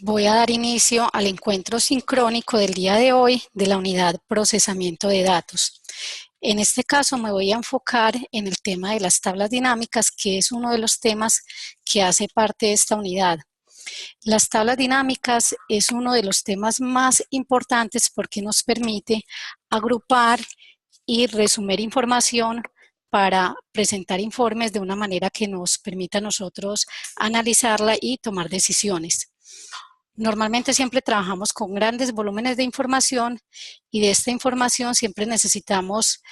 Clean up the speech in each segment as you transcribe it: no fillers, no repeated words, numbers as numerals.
Voy a dar inicio al encuentro sincrónico del día de hoy de la unidad Procesamiento de Datos. En este caso me voy a enfocar en el tema de las tablas dinámicas, que es uno de los temas que hace parte de esta unidad. Las tablas dinámicas es uno de los temas más importantes porque nos permite agrupar y resumir información para presentar informes de una manera que nos permita a nosotros analizarla y tomar decisiones. Normalmente siempre trabajamos con grandes volúmenes de información y de esta información siempre necesitamos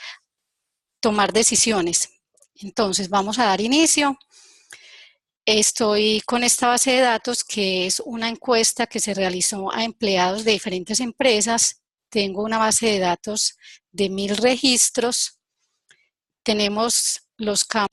tomar decisiones. Entonces vamos a dar inicio. Estoy con esta base de datos que es una encuesta que se realizó a empleados de diferentes empresas. Tengo una base de datos de 1000 registros. Tenemos los campos.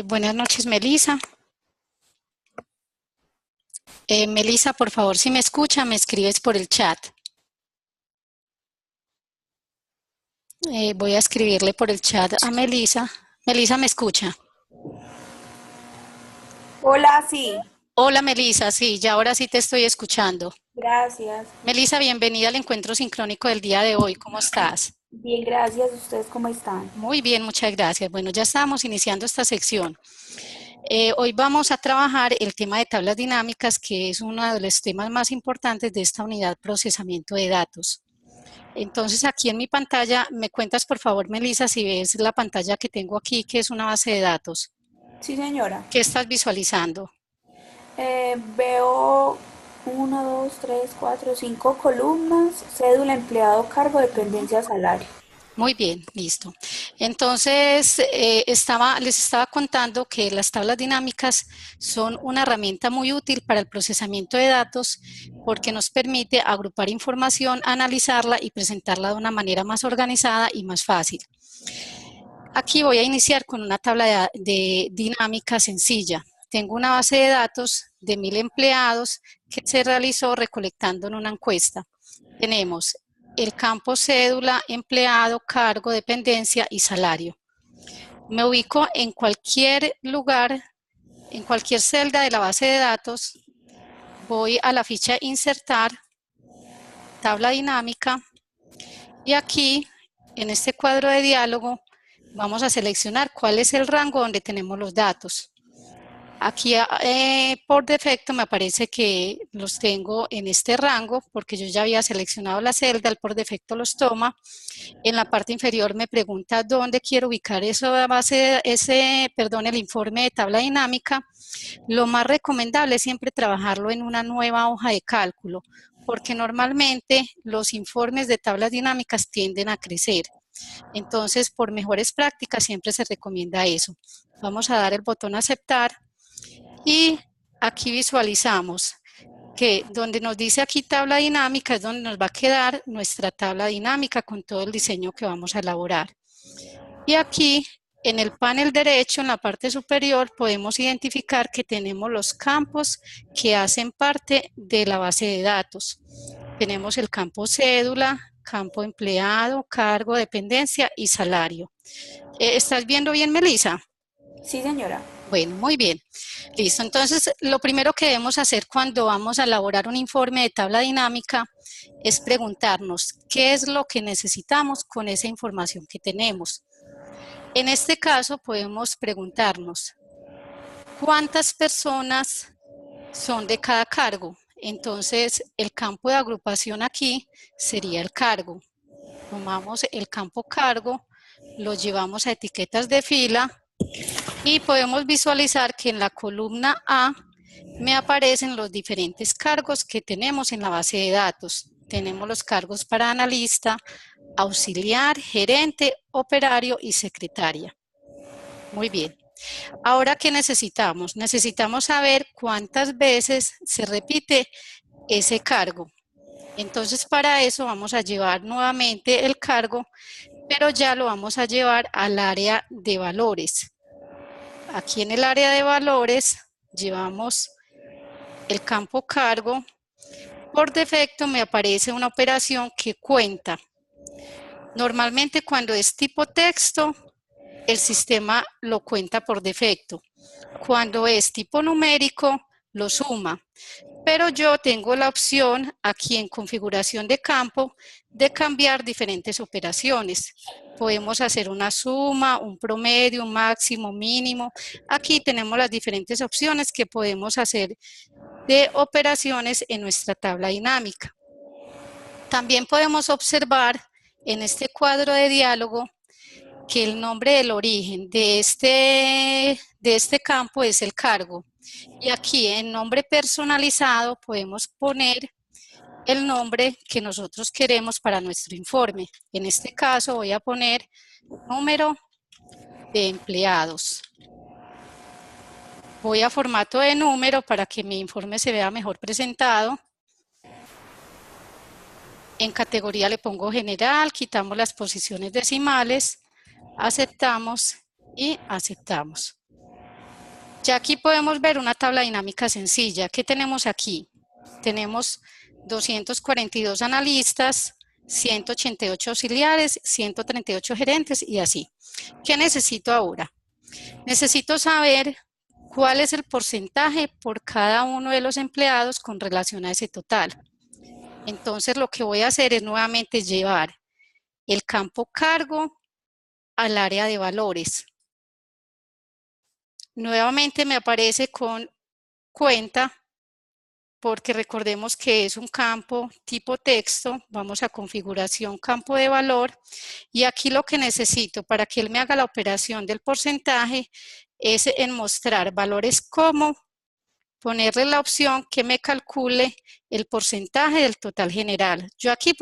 Buenas noches, Melissa. Melissa, por favor, si me escucha, me escribes por el chat. Voy a escribirle por el chat a Melissa. Melissa, ¿me escucha? Hola, sí, Hola, Melissa, sí, ya ahora sí te estoy escuchando. gracias. Melissa, bienvenida al encuentro sincrónico del día de hoy. ¿Cómo estás? Bien, gracias. ¿Ustedes cómo están? Muy bien, muchas gracias. Bueno, ya estamos iniciando esta sección. Hoy vamos a trabajar el tema de tablas dinámicas, que es uno de los temas más importantes de esta unidad procesamiento de datos. Entonces, aquí en mi pantalla, ¿me cuentas, por favor, Melissa, si ves la pantalla que tengo aquí, que es una base de datos? Sí, señora. ¿Qué estás visualizando? Veo 1, 2, 3, 4, 5 columnas, cédula, empleado, cargo, dependencia, salario. Muy bien, listo. Entonces, les estaba contando que las tablas dinámicas son una herramienta muy útil para el procesamiento de datos porque nos permite agrupar información, analizarla y presentarla de una manera más organizada y más fácil. Aquí voy a iniciar con una tabla de dinámica sencilla. Tengo una base de datos de 1000 empleados que se realizó recolectando en una encuesta. Tenemos el campo cédula, empleado, cargo, dependencia y salario. Me ubico en cualquier lugar, en cualquier celda de la base de datos, voy a la ficha insertar, tabla dinámica, y aquí, en este cuadro de diálogo, vamos a seleccionar cuál es el rango donde tenemos los datos. Aquí por defecto me aparece que los tengo en este rango porque yo ya había seleccionado la celda, el por defecto los toma. En la parte inferior me pregunta dónde quiero ubicar el informe de tabla dinámica. Lo más recomendable es siempre trabajarlo en una nueva hoja de cálculo porque normalmente los informes de tablas dinámicas tienden a crecer. Entonces, por mejores prácticas siempre se recomienda eso. Vamos a dar el botón aceptar. Y aquí visualizamos que donde nos dice aquí tabla dinámica es donde nos va a quedar nuestra tabla dinámica con todo el diseño que vamos a elaborar. Y aquí en el panel derecho, en la parte superior, podemos identificar que tenemos los campos que hacen parte de la base de datos. Tenemos el campo cédula, campo empleado, cargo, dependencia y salario. ¿Estás viendo bien, Melissa? Sí, señora. Bueno, muy bien. Listo. Entonces, lo primero que debemos hacer cuando vamos a elaborar un informe de tabla dinámica es preguntarnos qué es lo que necesitamos con esa información que tenemos. En este caso, podemos preguntarnos cuántas personas son de cada cargo. Entonces, el campo de agrupación aquí sería el cargo. Tomamos el campo cargo, lo llevamos a etiquetas de fila y podemos visualizar que en la columna A me aparecen los diferentes cargos que tenemos en la base de datos. Tenemos los cargos para analista, auxiliar, gerente, operario y secretaria. Muy bien. Ahora, ¿qué necesitamos? Necesitamos saber cuántas veces se repite ese cargo. Entonces para eso vamos a llevar nuevamente el cargo, pero ya lo vamos a llevar al área de valores. Aquí en el área de valores llevamos el campo cargo. Por defecto me aparece una operación que cuenta. Normalmente cuando es tipo texto, el sistema lo cuenta por defecto. Cuando es tipo numérico, lo suma. Pero yo tengo la opción aquí en configuración de campo de cambiar diferentes operaciones. Podemos hacer una suma, un promedio, un máximo, mínimo. Aquí tenemos las diferentes opciones que podemos hacer de operaciones en nuestra tabla dinámica. También podemos observar en este cuadro de diálogo que el nombre del origen de este campo es el cargo. Y aquí en nombre personalizado podemos poner el nombre que nosotros queremos para nuestro informe. En este caso voy a poner número de empleados. Voy a formato de número para que mi informe se vea mejor presentado. En categoría le pongo general, quitamos las posiciones decimales, aceptamos y aceptamos. Ya aquí podemos ver una tabla dinámica sencilla. ¿Qué tenemos aquí? Tenemos 242 analistas, 188 auxiliares, 138 gerentes y así. ¿Qué necesito ahora? Necesito saber cuál es el porcentaje por cada uno de los empleados con relación a ese total. Entonces lo que voy a hacer es nuevamente llevar el campo cargo al área de valores. Nuevamente me aparece con cuenta, porque recordemos que es un campo tipo texto. Vamos a configuración campo de valor y aquí lo que necesito para que él me haga la operación del porcentaje es en mostrar valores como ponerle la opción que me calcule el porcentaje del total general. Yo aquí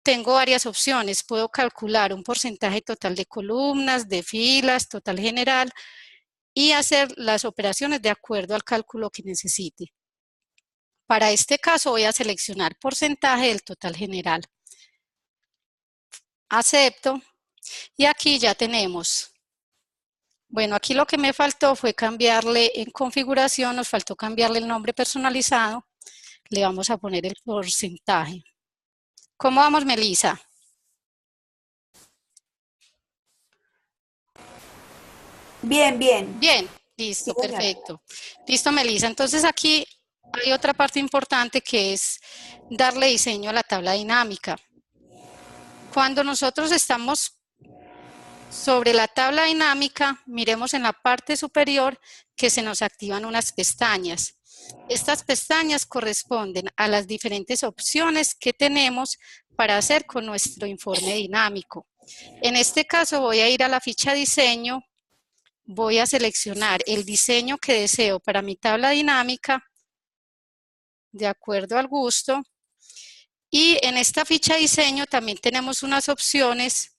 tengo varias opciones, puedo calcular un porcentaje total de columnas, de filas, total general y hacer las operaciones de acuerdo al cálculo que necesite. Para este caso voy a seleccionar porcentaje del total general. Acepto y aquí ya tenemos. Bueno, aquí lo que me faltó fue cambiarle en configuración, nos faltó cambiarle el nombre personalizado. Le vamos a poner el porcentaje. ¿Cómo vamos, Melissa? Bien, bien. Bien, Sí, listo, señora. perfecto. Listo, Melissa. Entonces aquí hay otra parte importante que es darle diseño a la tabla dinámica. Cuando nosotros estamos sobre la tabla dinámica, miremos en la parte superior que se nos activan unas pestañas. Estas pestañas corresponden a las diferentes opciones que tenemos para hacer con nuestro informe dinámico. En este caso voy a ir a la ficha diseño, voy a seleccionar el diseño que deseo para mi tabla dinámica, de acuerdo al gusto. Y en esta ficha diseño también tenemos unas opciones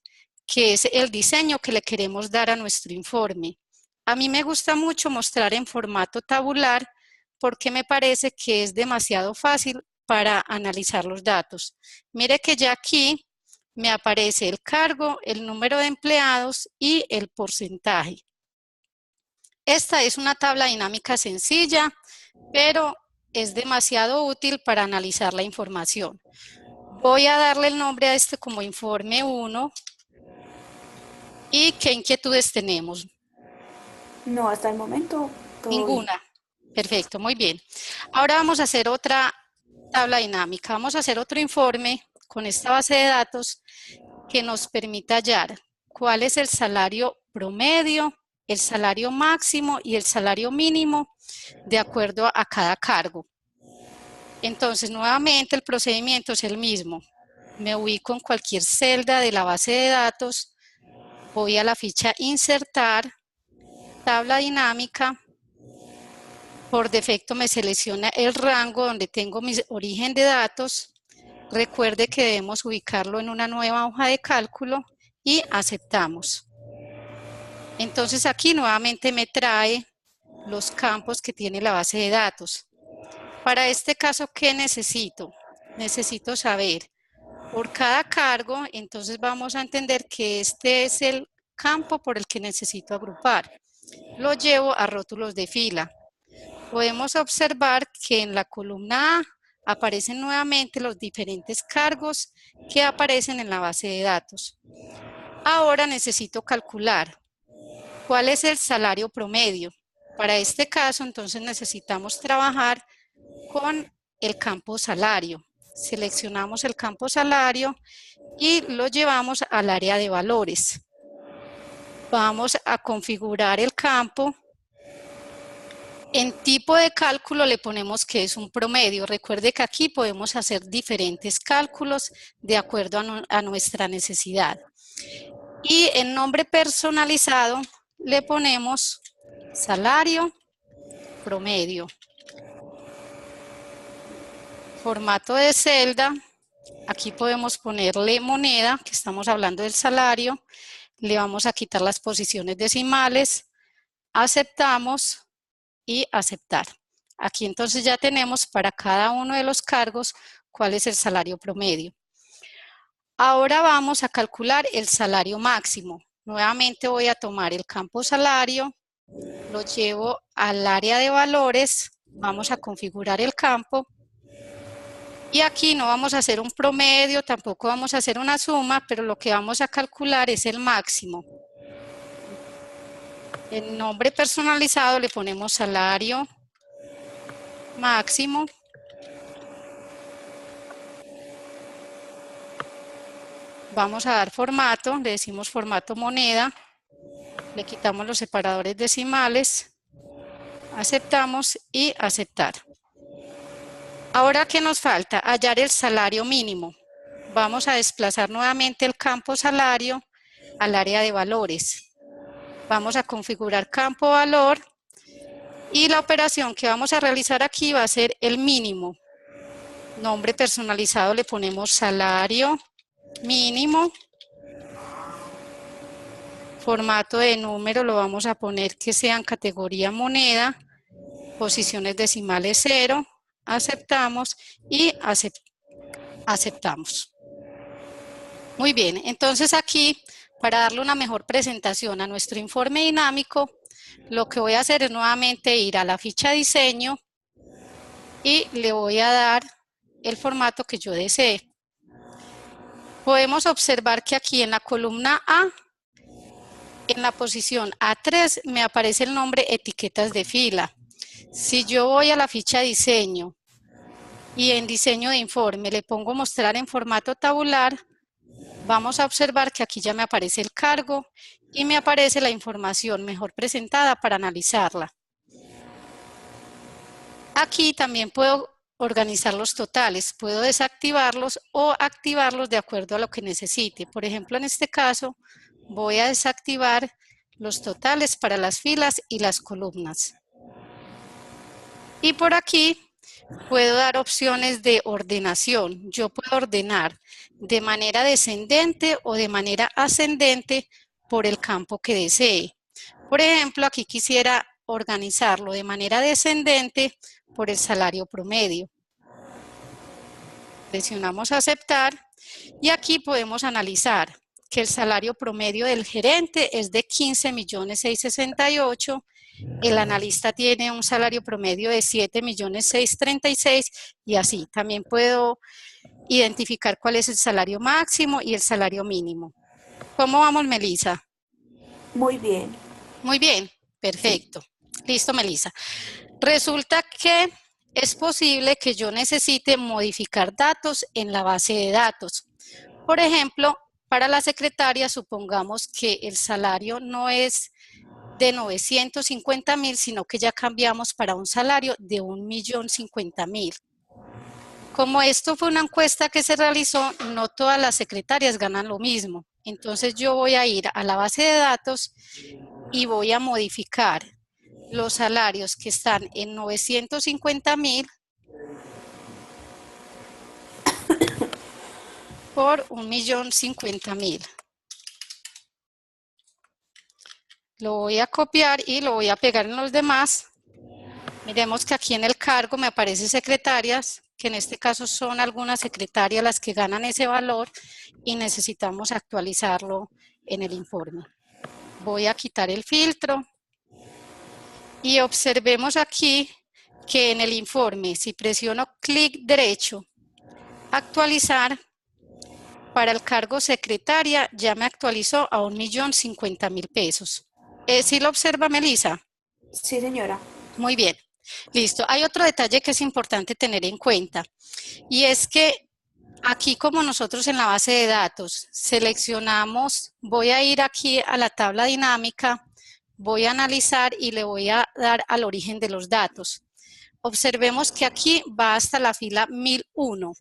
que es el diseño que le queremos dar a nuestro informe. A mí me gusta mucho mostrar en formato tabular porque me parece que es demasiado fácil para analizar los datos. Mire que ya aquí me aparece el cargo, el número de empleados y el porcentaje. Esta es una tabla dinámica sencilla, pero es demasiado útil para analizar la información. Voy a darle el nombre a este como informe 1. ¿Y qué inquietudes tenemos? No, hasta el momento todo bien. Ninguna. Perfecto, muy bien. Ahora vamos a hacer otra tabla dinámica. Vamos a hacer otro informe con esta base de datos que nos permita hallar cuál es el salario promedio, el salario máximo y el salario mínimo de acuerdo a cada cargo. Entonces, nuevamente el procedimiento es el mismo. Me ubico en cualquier celda de la base de datos, voy a la ficha insertar, tabla dinámica, por defecto me selecciona el rango donde tengo mi origen de datos. Recuerde que debemos ubicarlo en una nueva hoja de cálculo y aceptamos. Entonces aquí nuevamente me trae los campos que tiene la base de datos. Para este caso, ¿qué necesito? Necesito saber por cada cargo, entonces vamos a entender que este es el campo por el que necesito agrupar. Lo llevo a rótulos de fila. Podemos observar que en la columna A aparecen nuevamente los diferentes cargos que aparecen en la base de datos. Ahora necesito calcular cuál es el salario promedio. Para este caso, entonces necesitamos trabajar con el campo salario. Seleccionamos el campo salario y lo llevamos al área de valores. Vamos a configurar el campo. En tipo de cálculo le ponemos que es un promedio. Recuerde que aquí podemos hacer diferentes cálculos de acuerdo a nuestra necesidad. Y en nombre personalizado le ponemos salario promedio. Formato de celda, aquí podemos ponerle moneda, que estamos hablando del salario. Le vamos a quitar las posiciones decimales, aceptamos y aceptar. Aquí entonces ya tenemos para cada uno de los cargos cuál es el salario promedio. Ahora vamos a calcular el salario máximo. Nuevamente voy a tomar el campo salario, lo llevo al área de valores, vamos a configurar el campo. Y aquí no vamos a hacer un promedio, tampoco vamos a hacer una suma, pero lo que vamos a calcular es el máximo. En nombre personalizado le ponemos salario máximo. Vamos a dar formato, le decimos formato moneda, le quitamos los separadores decimales, aceptamos y aceptar. Ahora, ¿qué nos falta? Hallar el salario mínimo. Vamos a desplazar nuevamente el campo salario al área de valores. Vamos a configurar campo valor y la operación que vamos a realizar aquí va a ser el mínimo. Nombre personalizado le ponemos salario mínimo. Formato de número lo vamos a poner que sea en categoría moneda. Posiciones decimales 0. Aceptamos y aceptamos. Muy bien, entonces aquí, para darle una mejor presentación a nuestro informe dinámico, lo que voy a hacer es nuevamente ir a la ficha diseño y le voy a dar el formato que yo desee. Podemos observar que aquí en la columna A, en la posición A3, me aparece el nombre etiquetas de fila. Si yo voy a la ficha diseño y en diseño de informe le pongo mostrar en formato tabular, vamos a observar que aquí ya me aparece el cargo y me aparece la información mejor presentada para analizarla. Aquí también puedo organizar los totales, puedo desactivarlos o activarlos de acuerdo a lo que necesite. Por ejemplo, en este caso, voy a desactivar los totales para las filas y las columnas. Y por aquí puedo dar opciones de ordenación. Yo puedo ordenar de manera descendente o de manera ascendente por el campo que desee. Por ejemplo, aquí quisiera organizarlo de manera descendente por el salario promedio. Presionamos aceptar y aquí podemos analizar que el salario promedio del gerente es de 15.668.000. El analista tiene un salario promedio de 7.636.000 y así. También puedo identificar cuál es el salario máximo y el salario mínimo. ¿Cómo vamos, Melissa? Muy bien. Muy bien, perfecto. Listo, Melissa. Resulta que es posible que yo necesite modificar datos en la base de datos. Por ejemplo, para la secretaria, supongamos que el salario no es de 950.000, sino que ya cambiamos para un salario de 1.050.000. Como esto fue una encuesta que se realizó, no todas las secretarias ganan lo mismo. Entonces yo voy a ir a la base de datos y voy a modificar los salarios que están en 950.000 por 1.050.000. Lo voy a copiar y lo voy a pegar en los demás. Miremos que aquí en el cargo me aparece secretarias, que en este caso son algunas secretarias las que ganan ese valor y necesitamos actualizarlo en el informe. Voy a quitar el filtro y observemos aquí que en el informe, si presiono clic derecho, actualizar, para el cargo secretaria ya me actualizó a 1.050.000 pesos. ¿Sí lo observa, Melissa? Sí, señora. Muy bien. Listo. Hay otro detalle que es importante tener en cuenta y es que aquí, como nosotros en la base de datos seleccionamos, voy a ir aquí a la tabla dinámica, voy a analizar y le voy a dar al origen de los datos. Observemos que aquí va hasta la fila 1001.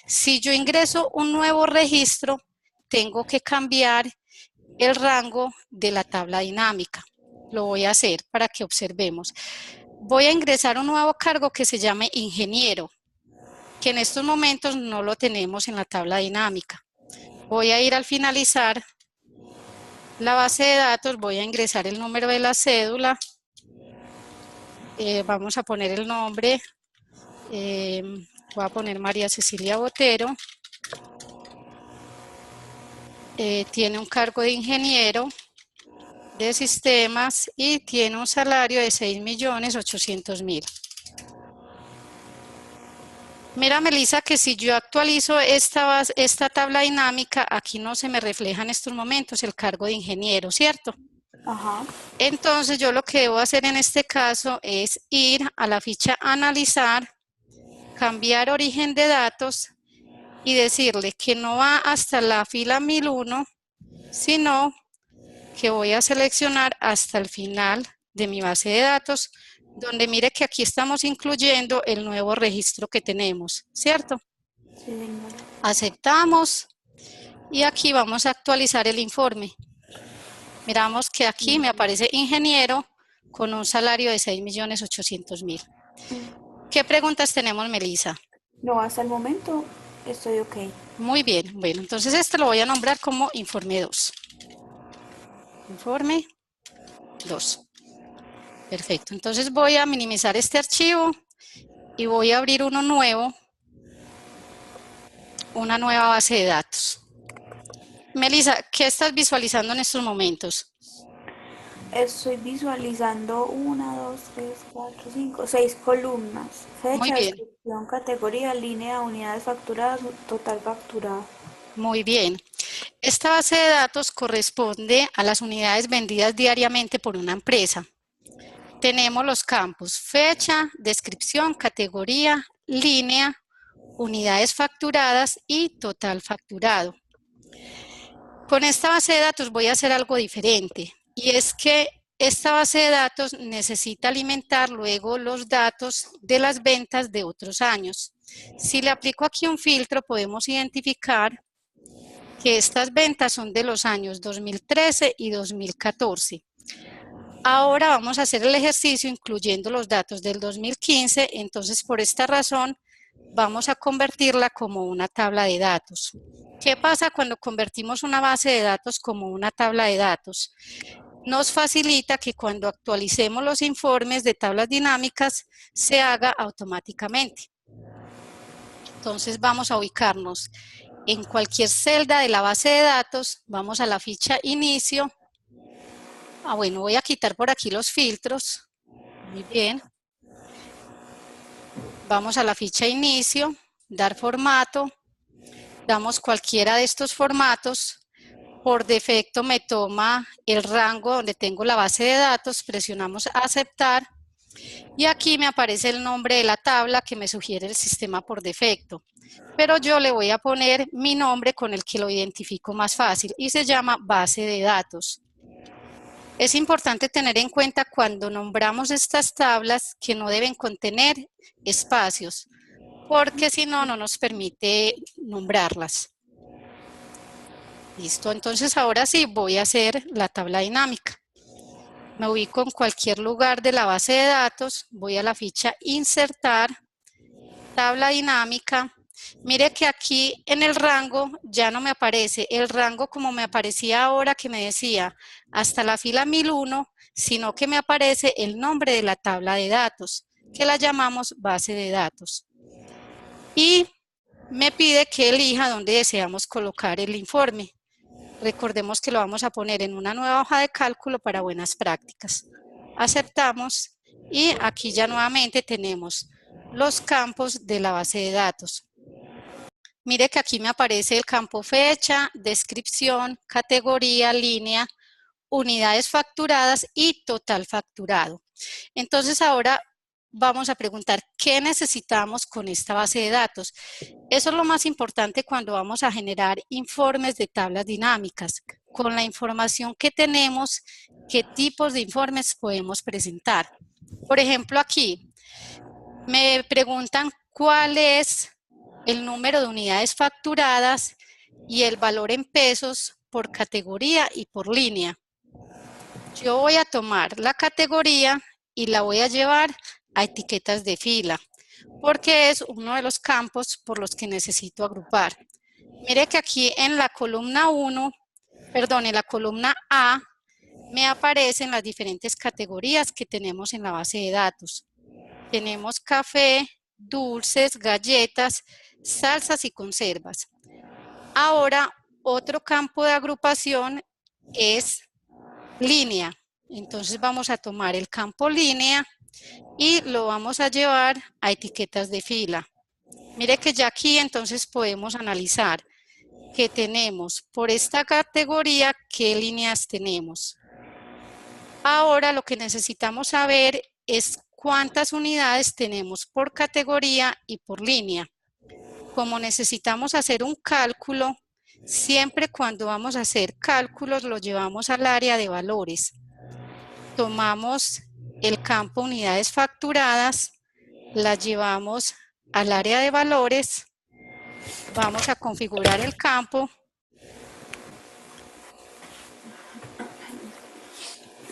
Si yo ingreso un nuevo registro, tengo que cambiar el rango de la tabla dinámica. Lo voy a hacer para que observemos. Voy a ingresar un nuevo cargo que se llame ingeniero, que en estos momentos no lo tenemos en la tabla dinámica. Voy a ir al finalizar la base de datos, voy a ingresar el número de la cédula, vamos a poner el nombre, voy a poner María Cecilia Botero, tiene un cargo de ingeniero de sistemas y tiene un salario de 6.800.000. Mira, Melissa, que si yo actualizo esta tabla dinámica, aquí no se me refleja en estos momentos el cargo de ingeniero, ¿cierto? Ajá. Entonces, yo lo que debo hacer en este caso es ir a la ficha Analizar, cambiar origen de datos y decirle que no va hasta la fila 1001, sino que voy a seleccionar hasta el final de mi base de datos, donde mire que aquí estamos incluyendo el nuevo registro que tenemos, ¿cierto? Sí, señora. Aceptamos y aquí vamos a actualizar el informe. Miramos que aquí me aparece ingeniero con un salario de 6.800.000. ¿Qué preguntas tenemos, Melissa? No, hasta el momento estoy ok. Muy bien, bueno, entonces este lo voy a nombrar como informe 2. Informe 2. Perfecto, entonces voy a minimizar este archivo y voy a abrir uno nuevo, una nueva base de datos. Melissa, ¿qué estás visualizando en estos momentos? Estoy visualizando 6 columnas. Muy Fecha, bien, descripción, categoría, línea, unidades facturadas, total facturado. muy bien. Esta base de datos corresponde a las unidades vendidas diariamente por una empresa. Tenemos los campos fecha, descripción, categoría, línea, unidades facturadas y total facturado. Con esta base de datos voy a hacer algo diferente y es que esta base de datos necesita alimentar luego los datos de las ventas de otros años. Si le aplico aquí un filtro, podemos identificar que estas ventas son de los años 2013 y 2014. Ahora vamos a hacer el ejercicio incluyendo los datos del 2015, entonces por esta razón vamos a convertirla como una tabla de datos. ¿Qué pasa cuando convertimos una base de datos como una tabla de datos? Nos facilita que cuando actualicemos los informes de tablas dinámicas se haga automáticamente. Entonces vamos a ubicarnos en cualquier celda de la base de datos, vamos a la ficha inicio. Bueno, voy a quitar por aquí los filtros. Muy bien. Vamos a la ficha inicio, dar formato, damos cualquiera de estos formatos. Por defecto me toma el rango donde tengo la base de datos, presionamos aceptar y aquí me aparece el nombre de la tabla que me sugiere el sistema por defecto. Pero yo le voy a poner mi nombre con el que lo identifico más fácil y se llama base de datos. Es importante tener en cuenta cuando nombramos estas tablas que no deben contener espacios, porque si no, no nos permite nombrarlas. Listo, entonces ahora sí voy a hacer la tabla dinámica. Me ubico en cualquier lugar de la base de datos, voy a la ficha insertar, tabla dinámica. Mire que aquí en el rango ya no me aparece el rango como me aparecía ahora que me decía hasta la fila 1001, sino que me aparece el nombre de la tabla de datos, que la llamamos base de datos. Y me pide que elija dónde deseamos colocar el informe. Recordemos que lo vamos a poner en una nueva hoja de cálculo para buenas prácticas. Aceptamos y aquí ya nuevamente tenemos los campos de la base de datos. Mire que aquí me aparece el campo fecha, descripción, categoría, línea, unidades facturadas y total facturado. Entonces ahora vamos a preguntar qué necesitamos con esta base de datos. Eso es lo más importante cuando vamos a generar informes de tablas dinámicas. Con la información que tenemos, qué tipos de informes podemos presentar. Por ejemplo, aquí me preguntan cuál es el número de unidades facturadas y el valor en pesos por categoría y por línea. Yo voy a tomar la categoría y la voy a llevar a etiquetas de fila, porque es uno de los campos por los que necesito agrupar. Mire que aquí en la columna 1, perdón, en la columna A, me aparecen las diferentes categorías que tenemos en la base de datos. Tenemos café, dulces, galletas, salsas y conservas. Ahora, otro campo de agrupación es línea. Entonces vamos a tomar el campo línea y lo vamos a llevar a etiquetas de fila. Mire que ya aquí entonces podemos analizar que tenemos por esta categoría qué líneas tenemos. Ahora lo que necesitamos saber es cuántas unidades tenemos por categoría y por línea. Como necesitamos hacer un cálculo, siempre cuando vamos a hacer cálculos lo llevamos al área de valores. Tomamos el campo unidades facturadas, las llevamos al área de valores, vamos a configurar el campo.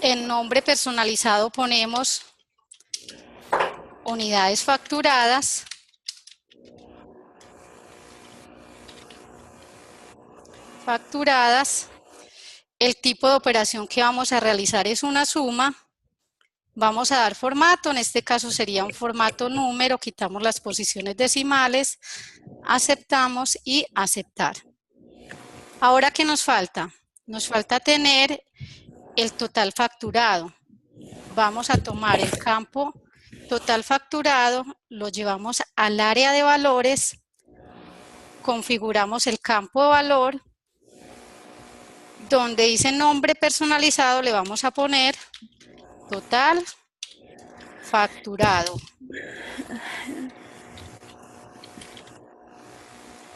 En nombre personalizado ponemos unidades facturadas. El tipo de operación que vamos a realizar es una suma. Vamos a dar formato, en este caso sería un formato número, quitamos las posiciones decimales, aceptamos y aceptar. Ahora, ¿qué nos falta? Nos falta tener el total facturado. Vamos a tomar el campo total facturado, lo llevamos al área de valores, configuramos el campo de valor, donde dice nombre personalizado le vamos a poner total facturado.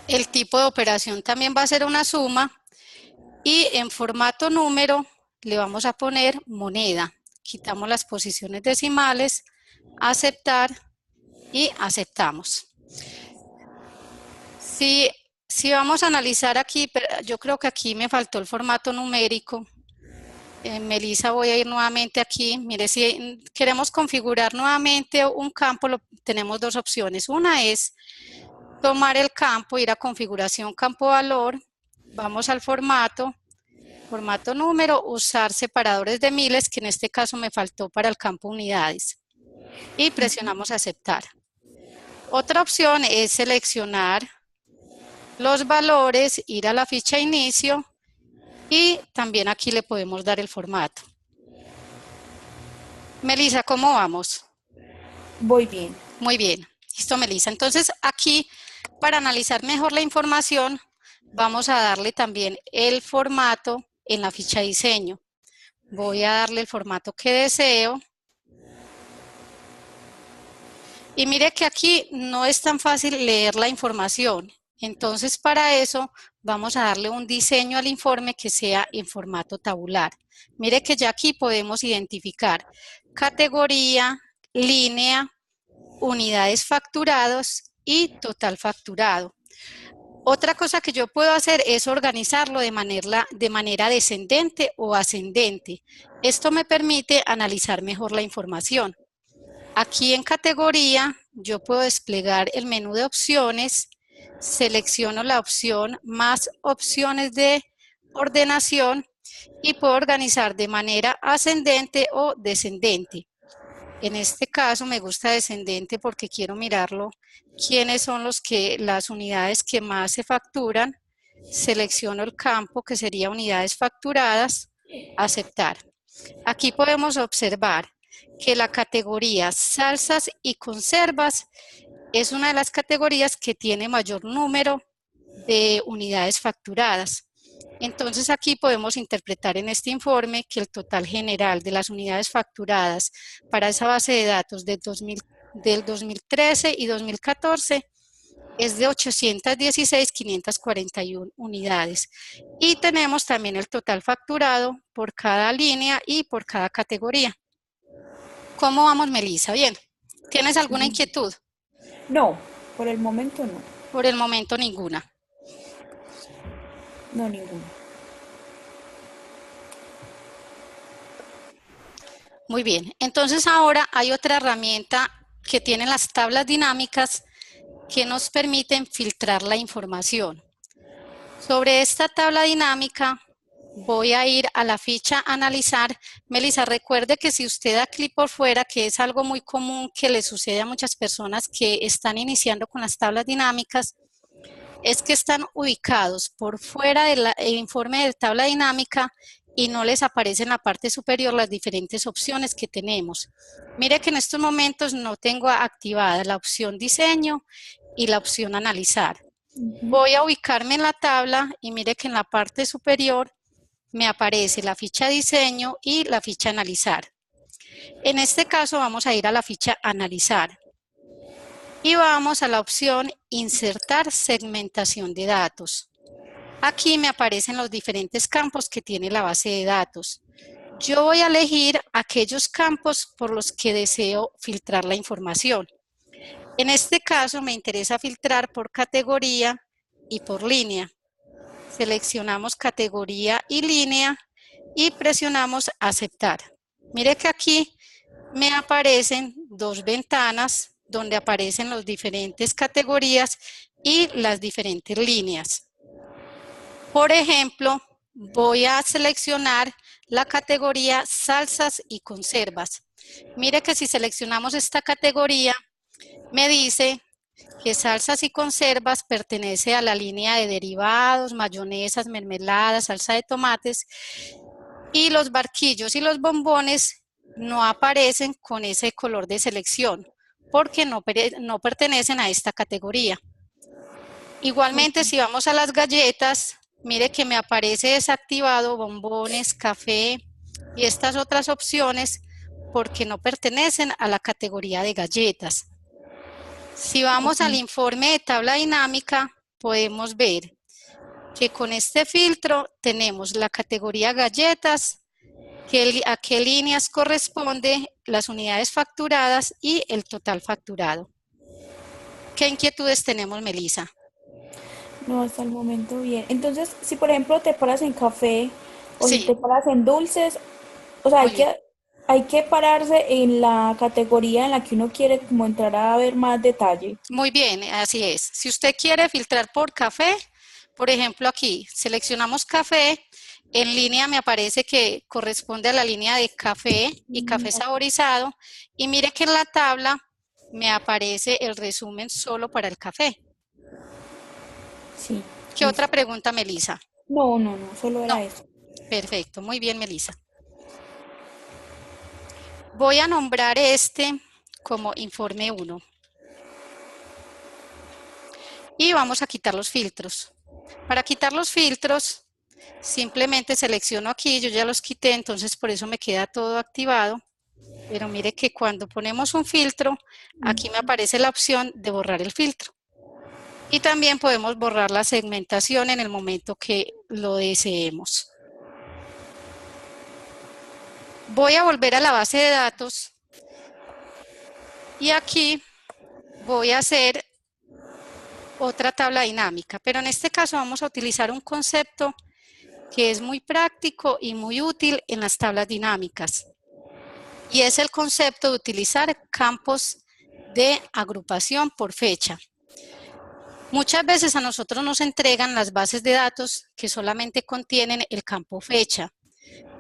El tipo de operación también va a ser una suma y en formato número le vamos a poner moneda. Quitamos las posiciones decimales, aceptar y aceptamos. Si vamos a analizar aquí, yo creo que aquí me faltó el formato numérico. Melissa, voy a ir nuevamente aquí. Mire, si queremos configurar nuevamente un campo, tenemos dos opciones. Una es tomar el campo, ir a configuración, campo valor, vamos al formato número, usar separadores de miles, que en este caso me faltó para el campo unidades. Y presionamos aceptar. Otra opción es seleccionar los valores, ir a la ficha inicio y también aquí le podemos dar el formato. Melissa, ¿cómo vamos? Voy bien. Muy bien. Listo, Melissa. Entonces aquí, para analizar mejor la información, vamos a darle también el formato en la ficha diseño. Voy a darle el formato que deseo. Y mire que aquí no es tan fácil leer la información. Entonces, para eso vamos a darle un diseño al informe que sea en formato tabular. Mire que ya aquí podemos identificar categoría, línea, unidades facturados y total facturado. Otra cosa que yo puedo hacer es organizarlo de manera descendente o ascendente. Esto me permite analizar mejor la información. Aquí en categoría yo puedo desplegar el menú de opciones, selecciono la opción más opciones de ordenación y puedo organizar de manera ascendente o descendente. En este caso me gusta descendente porque quiero mirarlo, quiénes son las unidades que más se facturan. Selecciono el campo que sería unidades facturadas, aceptar. Aquí podemos observar que la categoría salsas y conservas es una de las categorías que tiene mayor número de unidades facturadas. Entonces aquí podemos interpretar en este informe que el total general de las unidades facturadas para esa base de datos del 2013 y 2014 es de 816.541 unidades. Y tenemos también el total facturado por cada línea y por cada categoría. ¿Cómo vamos, Melissa? Bien. ¿Tienes alguna inquietud? No, por el momento no. Por el momento ninguna. No, ninguno. Muy bien. Entonces ahora hay otra herramienta que tienen las tablas dinámicas que nos permiten filtrar la información. Sobre esta tabla dinámica voy a ir a la ficha analizar. Melissa, recuerde que si usted da clic por fuera, que es algo muy común que le sucede a muchas personas que están iniciando con las tablas dinámicas, es que están ubicados por fuera del informe de tabla dinámica y no les aparece en la parte superior las diferentes opciones que tenemos. Mire que en estos momentos no tengo activada la opción diseño y la opción analizar. Voy a ubicarme en la tabla y mire que en la parte superior me aparece la ficha diseño y la ficha analizar. En este caso vamos a ir a la ficha analizar y vamos a la opción insertar segmentación de datos. Aquí me aparecen los diferentes campos que tiene la base de datos. Yo voy a elegir aquellos campos por los que deseo filtrar la información. En este caso me interesa filtrar por categoría y por línea. Seleccionamos categoría y línea y presionamos aceptar. Mire que aquí me aparecen dos ventanas donde aparecen las diferentes categorías y las diferentes líneas. Por ejemplo, voy a seleccionar la categoría salsas y conservas. Mire que si seleccionamos esta categoría, me dice que salsas y conservas pertenece a la línea de derivados, mayonesas, mermeladas, salsa de tomates, y los barquillos y los bombones no aparecen con ese color de selección porque no pertenecen a esta categoría. Igualmente, si vamos a las galletas, mire que me aparece desactivado bombones, café y estas otras opciones porque no pertenecen a la categoría de galletas. Si vamos al informe de tabla dinámica, podemos ver que con este filtro tenemos la categoría galletas, a qué líneas corresponde las unidades facturadas y el total facturado. ¿Qué inquietudes tenemos, Melissa? No, hasta el momento bien. Entonces, si por ejemplo te paras en café o si Sí, te paras en dulces, o sea, muy bien. hay que pararse en la categoría en la que uno quiere como entrar a ver más detalle. Muy bien, así es. Si usted quiere filtrar por café, por ejemplo aquí, seleccionamos café, en línea me aparece que corresponde a la línea de café y café saborizado, y mire que en la tabla me aparece el resumen solo para el café. Sí, ¿Qué otra listo. pregunta, Melissa? No, no, no, solo No, era eso. perfecto, muy bien, Melissa. Voy a nombrar este como informe 1 y vamos a quitar los filtros. Para quitar los filtros, simplemente selecciono aquí, yo ya los quité, entonces por eso me queda todo activado. Pero mire que cuando ponemos un filtro, aquí me aparece la opción de borrar el filtro. Y también podemos borrar la segmentación en el momento que lo deseemos. Voy a volver a la base de datos y aquí voy a hacer otra tabla dinámica, pero en este caso vamos a utilizar un concepto que es muy práctico y muy útil en las tablas dinámicas. Y es el concepto de utilizar campos de agrupación por fecha. Muchas veces a nosotros nos entregan las bases de datos que solamente contienen el campo fecha,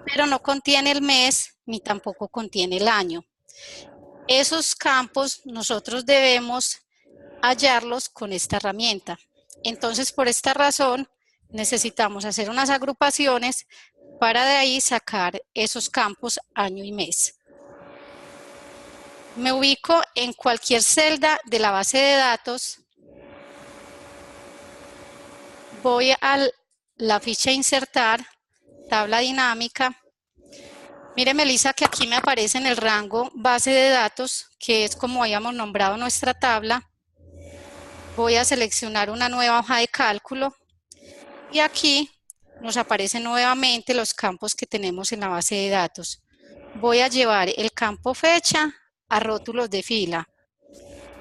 pero no contiene el mes ni tampoco contiene el año. Esos campos nosotros debemos hallarlos con esta herramienta. Entonces, por esta razón, necesitamos hacer unas agrupaciones para de ahí sacar esos campos año y mes. Me ubico en cualquier celda de la base de datos. Voy a la ficha insertar, tabla dinámica. Mire, Melissa, que aquí me aparece en el rango base de datos, que es como habíamos nombrado nuestra tabla. Voy a seleccionar una nueva hoja de cálculo y aquí nos aparecen nuevamente los campos que tenemos en la base de datos. Voy a llevar el campo fecha a rótulos de fila.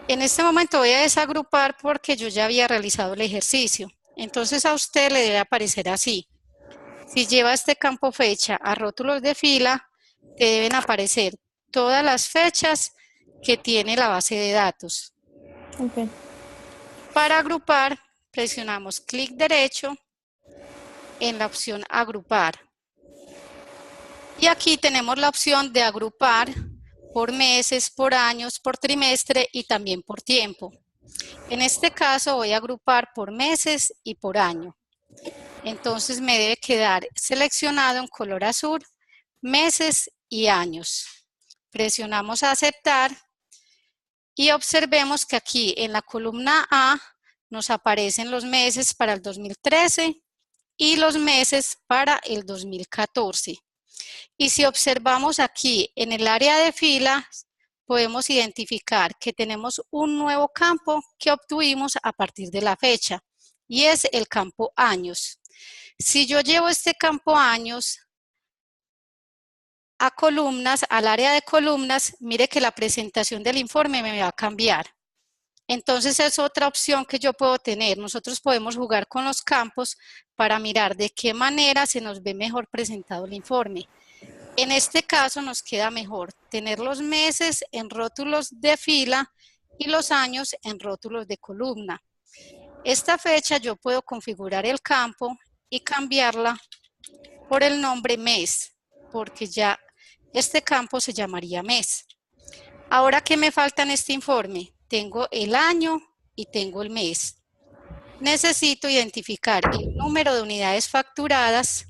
En este momento voy a desagrupar porque yo ya había realizado el ejercicio. Entonces a usted le debe aparecer así. Si lleva este campo fecha a rótulos de fila, te deben aparecer todas las fechas que tiene la base de datos. Okay. Para agrupar, presionamos clic derecho en la opción agrupar. Y aquí tenemos la opción de agrupar por meses, por años, por trimestre y también por tiempo. En este caso voy a agrupar por meses y por año. Entonces me debe quedar seleccionado en color azul meses y años. Presionamos aceptar y observemos que aquí en la columna A nos aparecen los meses para el 2013 y los meses para el 2014. Y si observamos aquí en el área de filas, podemos identificar que tenemos un nuevo campo que obtuvimos a partir de la fecha y es el campo años. Si yo llevo este campo años a columnas, al área de columnas, mire que la presentación del informe me va a cambiar. Entonces es otra opción que yo puedo tener. Nosotros podemos jugar con los campos para mirar de qué manera se nos ve mejor presentado el informe. En este caso nos queda mejor tener los meses en rótulos de fila y los años en rótulos de columna. Esta fecha yo puedo configurar el campo y cambiarla por el nombre mes, porque ya este campo se llamaría mes. Ahora, ¿qué me falta en este informe? Tengo el año y tengo el mes. Necesito identificar el número de unidades facturadas.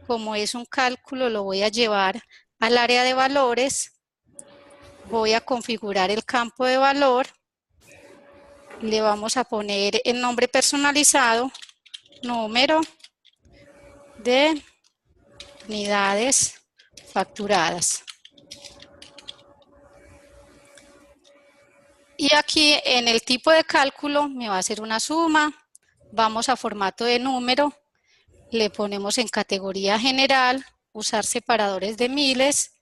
Como es un cálculo, lo voy a llevar al área de valores. Voy a configurar el campo de valor. Le vamos a poner el nombre personalizado, número de unidades facturadas. Y aquí en el tipo de cálculo me va a hacer una suma. Vamos a formato de número. Le ponemos en categoría general, usar separadores de miles,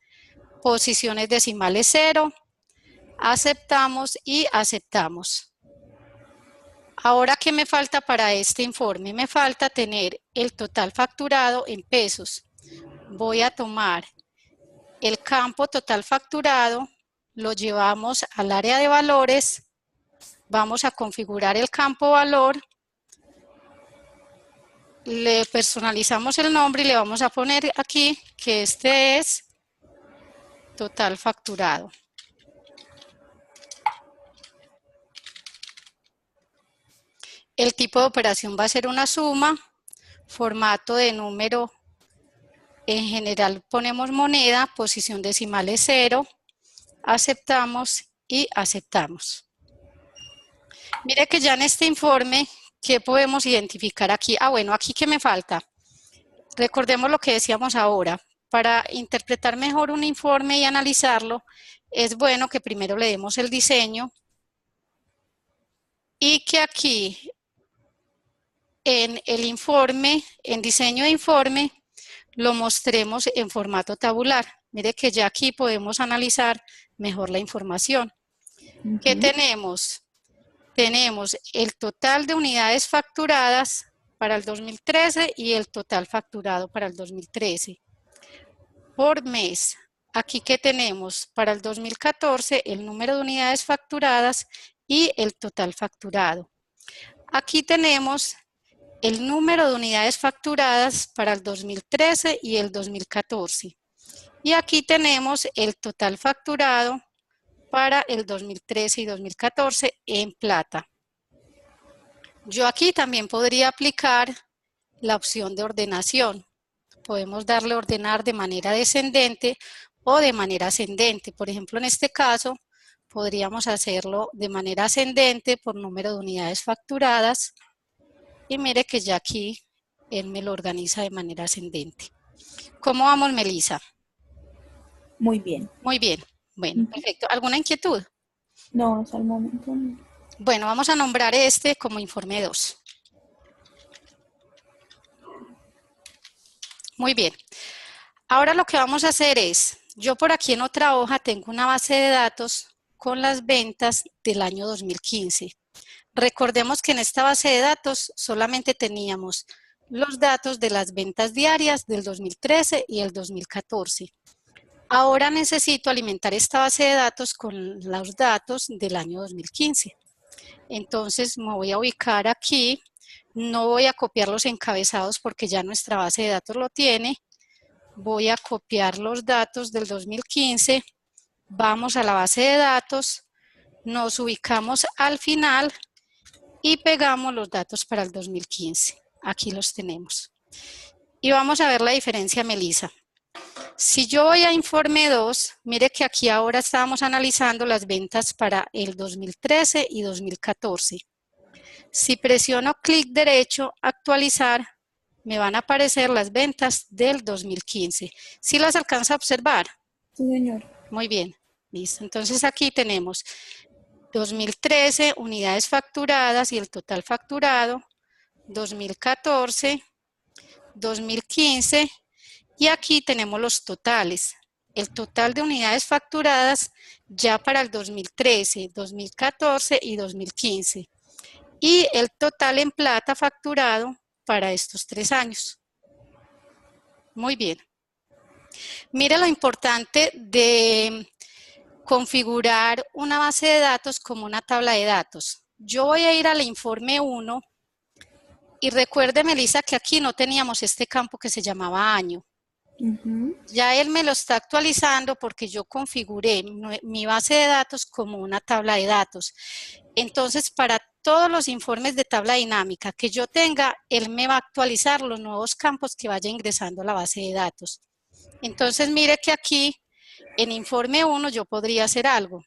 posiciones decimales 0, aceptamos y aceptamos. Ahora, ¿qué me falta para este informe? Me falta tener el total facturado en pesos. Voy a tomar el campo total facturado, lo llevamos al área de valores, vamos a configurar el campo valor, le personalizamos el nombre y le vamos a poner aquí que este es total facturado. El tipo de operación va a ser una suma, formato de número, en general ponemos moneda, posición decimal es 0, aceptamos y aceptamos. Mire que ya en este informe, ¿qué podemos identificar aquí? Bueno, aquí ¿qué me falta? Recordemos lo que decíamos ahora. Para interpretar mejor un informe y analizarlo, es bueno que primero le demos el diseño y que aquí en el informe, en diseño de informe, lo mostremos en formato tabular. Mire que ya aquí podemos analizar mejor la información. ¿Qué tenemos? Tenemos el total de unidades facturadas para el 2013 y el total facturado para el 2013. Por mes, aquí que tenemos para el 2014 el número de unidades facturadas y el total facturado. Aquí tenemos el número de unidades facturadas para el 2013 y el 2014. Y aquí tenemos el total facturado para el 2013 y 2014 en plata. Yo aquí también podría aplicar la opción de ordenación. Podemos darle ordenar de manera descendente o de manera ascendente. Por ejemplo, en este caso, podríamos hacerlo de manera ascendente por número de unidades facturadas. Y mire que ya aquí él me lo organiza de manera ascendente. ¿Cómo vamos, Melissa? Muy bien. Muy bien. Bueno, perfecto. ¿Alguna inquietud? No, hasta el momento no. Bueno, vamos a nombrar este como informe 2. Muy bien. Ahora lo que vamos a hacer es, yo por aquí en otra hoja tengo una base de datos con las ventas del año 2015. Recordemos que en esta base de datos solamente teníamos los datos de las ventas diarias del 2013 y el 2014. Ahora necesito alimentar esta base de datos con los datos del año 2015. Entonces me voy a ubicar aquí, no voy a copiar los encabezados porque ya nuestra base de datos lo tiene. Voy a copiar los datos del 2015, vamos a la base de datos, nos ubicamos al final y pegamos los datos para el 2015. Aquí los tenemos. Y vamos a ver la diferencia, Melissa. Si yo voy a informe 2, mire que aquí ahora estábamos analizando las ventas para el 2013 y 2014. Si presiono clic derecho, actualizar, me van a aparecer las ventas del 2015. ¿Sí las alcanza a observar? Sí, señor. Muy bien, listo. Entonces aquí tenemos 2013, unidades facturadas y el total facturado, 2014, 2015 y aquí tenemos los totales. El total de unidades facturadas ya para el 2013, 2014 y 2015. Y el total en plata facturado para estos 3 años. Muy bien. Mira lo importante de configurar una base de datos como una tabla de datos. Yo voy a ir al informe 1 y recuerde, Melissa, que aquí no teníamos este campo que se llamaba año. Ya él me lo está actualizando porque yo configuré mi base de datos como una tabla de datos. Entonces, para todos los informes de tabla dinámica que yo tenga, él me va a actualizar los nuevos campos que vaya ingresando a la base de datos. Entonces, mire que aquí en informe 1 yo podría hacer algo.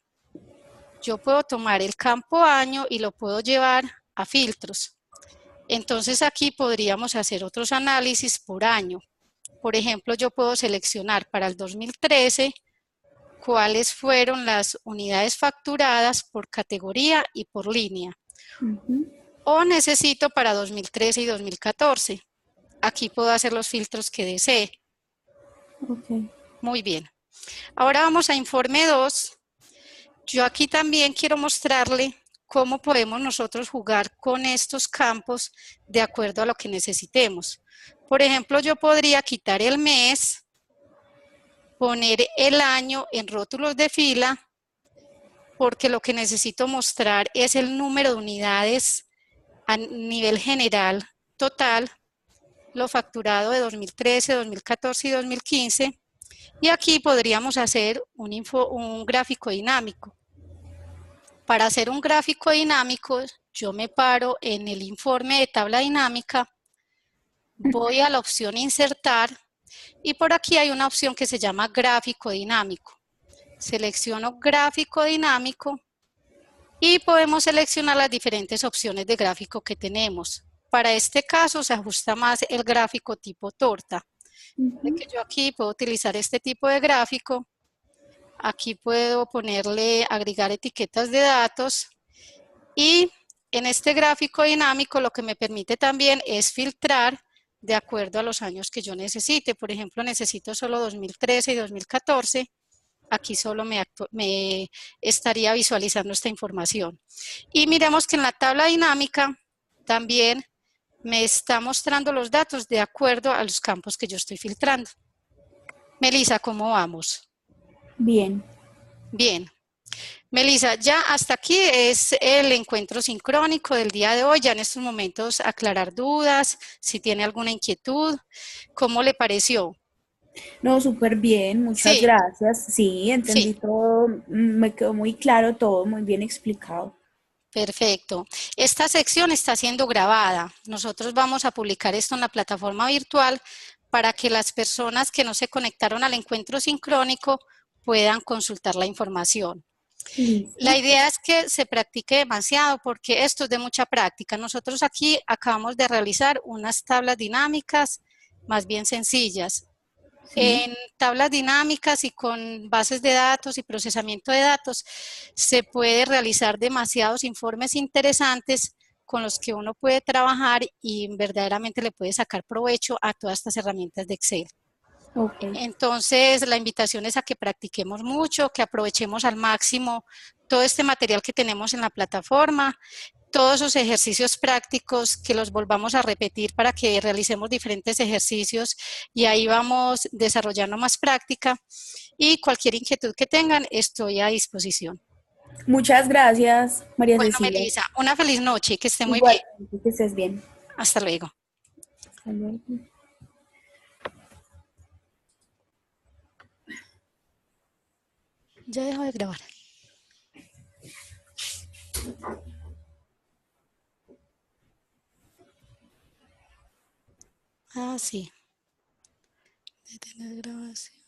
Yo puedo tomar el campo año y lo puedo llevar a filtros. Entonces, aquí podríamos hacer otros análisis por año. Por ejemplo, yo puedo seleccionar para el 2013 cuáles fueron las unidades facturadas por categoría y por línea. O necesito para 2013 y 2014. Aquí puedo hacer los filtros que desee. Muy bien. Ahora vamos a informe 2. Yo aquí también quiero mostrarle cómo podemos nosotros jugar con estos campos de acuerdo a lo que necesitemos. Por ejemplo, yo podría quitar el mes, poner el año en rótulos de fila, porque lo que necesito mostrar es el número de unidades a nivel general total, lo facturado de 2013, 2014 y 2015. Y aquí podríamos hacer un gráfico dinámico. Para hacer un gráfico dinámico, yo me paro en el informe de tabla dinámica, voy a la opción insertar y por aquí hay una opción que se llama gráfico dinámico. Selecciono gráfico dinámico y podemos seleccionar las diferentes opciones de gráfico que tenemos. Para este caso se ajusta más el gráfico tipo torta. Que yo aquí puedo utilizar este tipo de gráfico. Aquí puedo ponerle, agregar etiquetas de datos y en este gráfico dinámico lo que me permite también es filtrar de acuerdo a los años que yo necesite. Por ejemplo, necesito solo 2013 y 2014. Aquí solo me estaría visualizando esta información. Y miremos que en la tabla dinámica también me está mostrando los datos de acuerdo a los campos que yo estoy filtrando. Melissa, ¿cómo vamos? Bien. Bien. Melissa, ya hasta aquí es el encuentro sincrónico del día de hoy. Ya en estos momentos aclarar dudas, si tiene alguna inquietud. ¿Cómo le pareció? No, súper bien, muchas Sí, gracias. Sí, sí. entendí todo, me quedó muy claro todo, muy bien explicado. Perfecto. Esta sección está siendo grabada. Nosotros vamos a publicar esto en la plataforma virtual para que las personas que no se conectaron al encuentro sincrónico puedan consultar la información. La Listo. idea es que se practique demasiado porque esto es de mucha práctica. Nosotros aquí acabamos de realizar unas tablas dinámicas más bien sencillas. Sí. En tablas dinámicas y con bases de datos y procesamiento de datos se puede realizar demasiados informes interesantes con los que uno puede trabajar y verdaderamente le puede sacar provecho a todas estas herramientas de Excel. Ok. Entonces, la invitación es a que practiquemos mucho, que aprovechemos al máximo todo este material que tenemos en la plataforma, todos esos ejercicios prácticos, que los volvamos a repetir para que realicemos diferentes ejercicios y ahí vamos desarrollando más práctica. Y cualquier inquietud que tengan, estoy a disposición. Muchas gracias, María Bueno, Cecilia. Melissa, una feliz noche, que esté muy Igual, bien. que estés bien. Hasta luego. Hasta luego. Ya dejo de grabar. Ah, sí. Detener grabación.